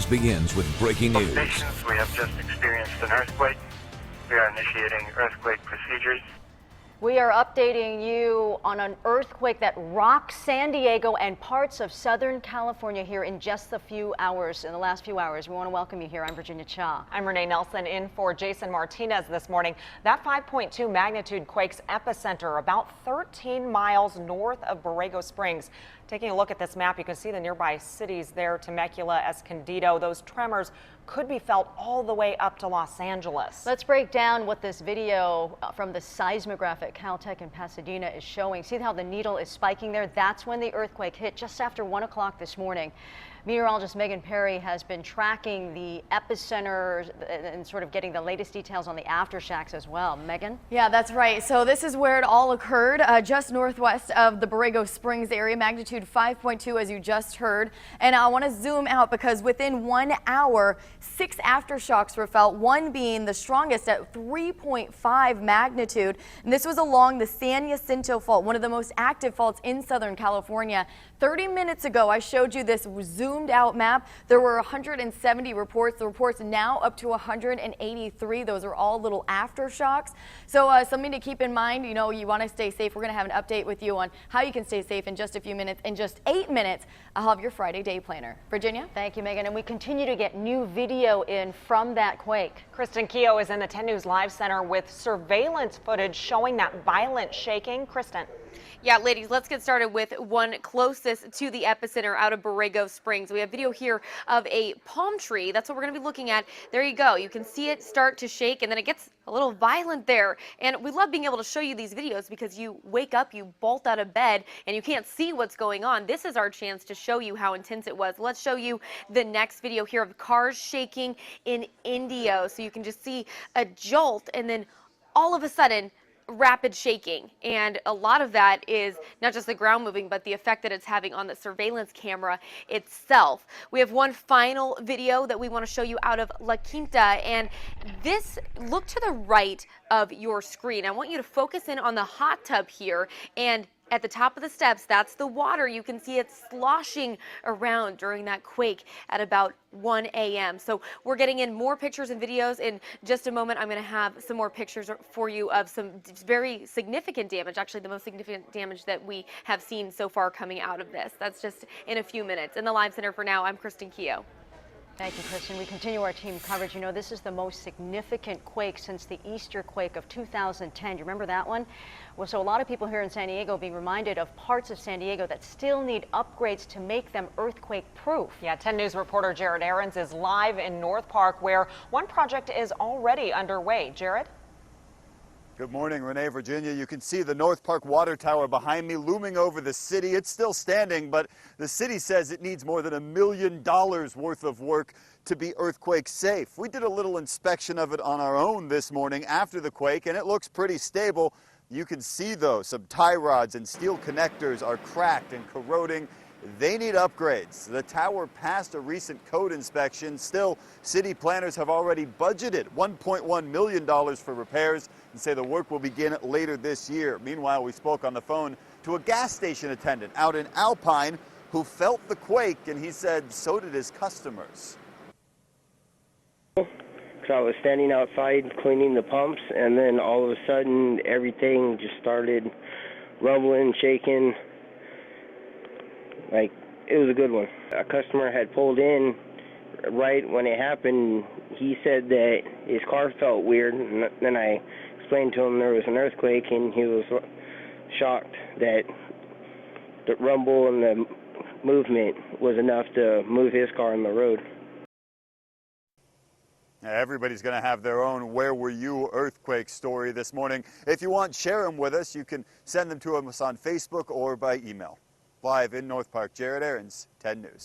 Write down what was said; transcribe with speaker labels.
Speaker 1: News begins with breaking news.
Speaker 2: Stations, we have just experienced an earthquake. We are initiating earthquake procedures.
Speaker 3: We are updating you on an earthquake that rocked San Diego and parts of Southern California here in just in the last few hours. We want to welcome you here. I'm Virginia Cha.
Speaker 4: I'm Renee Nelson in for Jason Martinez this morning. That 5.2 magnitude quake's epicenter about 13 miles north of Borrego Springs. Taking a look at this map, you can see the nearby cities there, Temecula, Escondido. Those tremors could be felt all the way up to Los Angeles.
Speaker 3: Let's break down what this video from the seismograph at Caltech in Pasadena is showing. See how the needle is spiking there? That's when the earthquake hit just after 1 o'clock this morning. Meteorologist Megan Perry has been tracking the epicenter and sort of getting the latest details on the aftershocks as well. Megan?
Speaker 5: Yeah, that's right. So this is where it all occurred, just northwest of the Borrego Springs area, magnitude 5.2 as you just heard. And I want to zoom out because within 1 hour, 6 aftershocks were felt, one being the strongest at 3.5 magnitude. And this was along the San Jacinto Fault, one of the most active faults in Southern California. 30 minutes ago, I showed you this zoomed out map. There were 170 reports. The report's now up to 183. Those are all little aftershocks. So something to keep in mind, you know, you want to stay safe. We're going to have an update with you on how you can stay safe in just a few minutes. In just 8 minutes, I'll have your Friday day planner. Virginia?
Speaker 3: Thank you, Megan. And we continue to get new video in from that quake.
Speaker 4: Kristen Keogh is in the 10 News Live Center with surveillance footage showing that violent shaking. Kristen.
Speaker 6: Yeah, ladies, let's get started with one closest to the epicenter out of Borrego Springs. We have video here of a palm tree. That's what we're going to be looking at. There you go. You can see it start to shake, and then it gets a little violent there. And we love being able to show you these videos because you wake up, you bolt out of bed, and you can't see what's going on. This is our chance to show you how intense it was. Let's show you the next video here of cars shaking in Indio. So you can just see a jolt, and then all of a sudden, rapid shaking, and a lot of that is not just the ground moving, but the effect that it's having on the surveillance camera itself. We have one final video that we want to show you out of La Quinta, and this, look to the right of your screen. I want you to focus in on the hot tub here, and at the top of the steps, that's the water. You can see it sloshing around during that quake at about 1 a.m. So we're getting in more pictures and videos. In just a moment, I'm going to have some more pictures for you of some very significant damage, actually the most significant damage that we have seen so far coming out of this. That's just in a few minutes. In the Live Center for now, I'm Kristen Keogh.
Speaker 3: Thank you, Kristen. We continue our team coverage. You know, this is the most significant quake since the Easter quake of 2010. You remember that one? Well, so a lot of people here in San Diego being reminded of parts of San Diego that still need upgrades to make them earthquake-proof.
Speaker 4: Yeah, 10 News reporter Jared Aarons is live in North Park, where one project is already underway. Jared?
Speaker 7: Good morning, Renee, Virginia. You can see the North Park water tower behind me looming over the city. It's still standing, but the city says it needs more than $1 million worth of work to be earthquake safe. We did a little inspection of it on our own this morning after the quake, and it looks pretty stable. You can see, though, some tie rods and steel connectors are cracked and corroding. They need upgrades. The tower passed a recent code inspection. Still, city planners have already budgeted $1.1 million for repairs and say the work will begin later this year. Meanwhile, we spoke on the phone to a gas station attendant out in Alpine who felt the quake, and he said so did his customers.
Speaker 8: So I was standing outside cleaning the pumps, and then all of a sudden everything just started rumbling, shaking. Like, it was a good one. A customer had pulled in right when it happened. He said that his car felt weird, and then I explained to him there was an earthquake, and he was shocked that the rumble and the movement was enough to move his car on the road.
Speaker 7: Everybody's going to have their own Where Were You earthquake story this morning. If you want, share them with us. You can send them to us on Facebook or by email. Live in North Park, Jared Aarons, 10 News.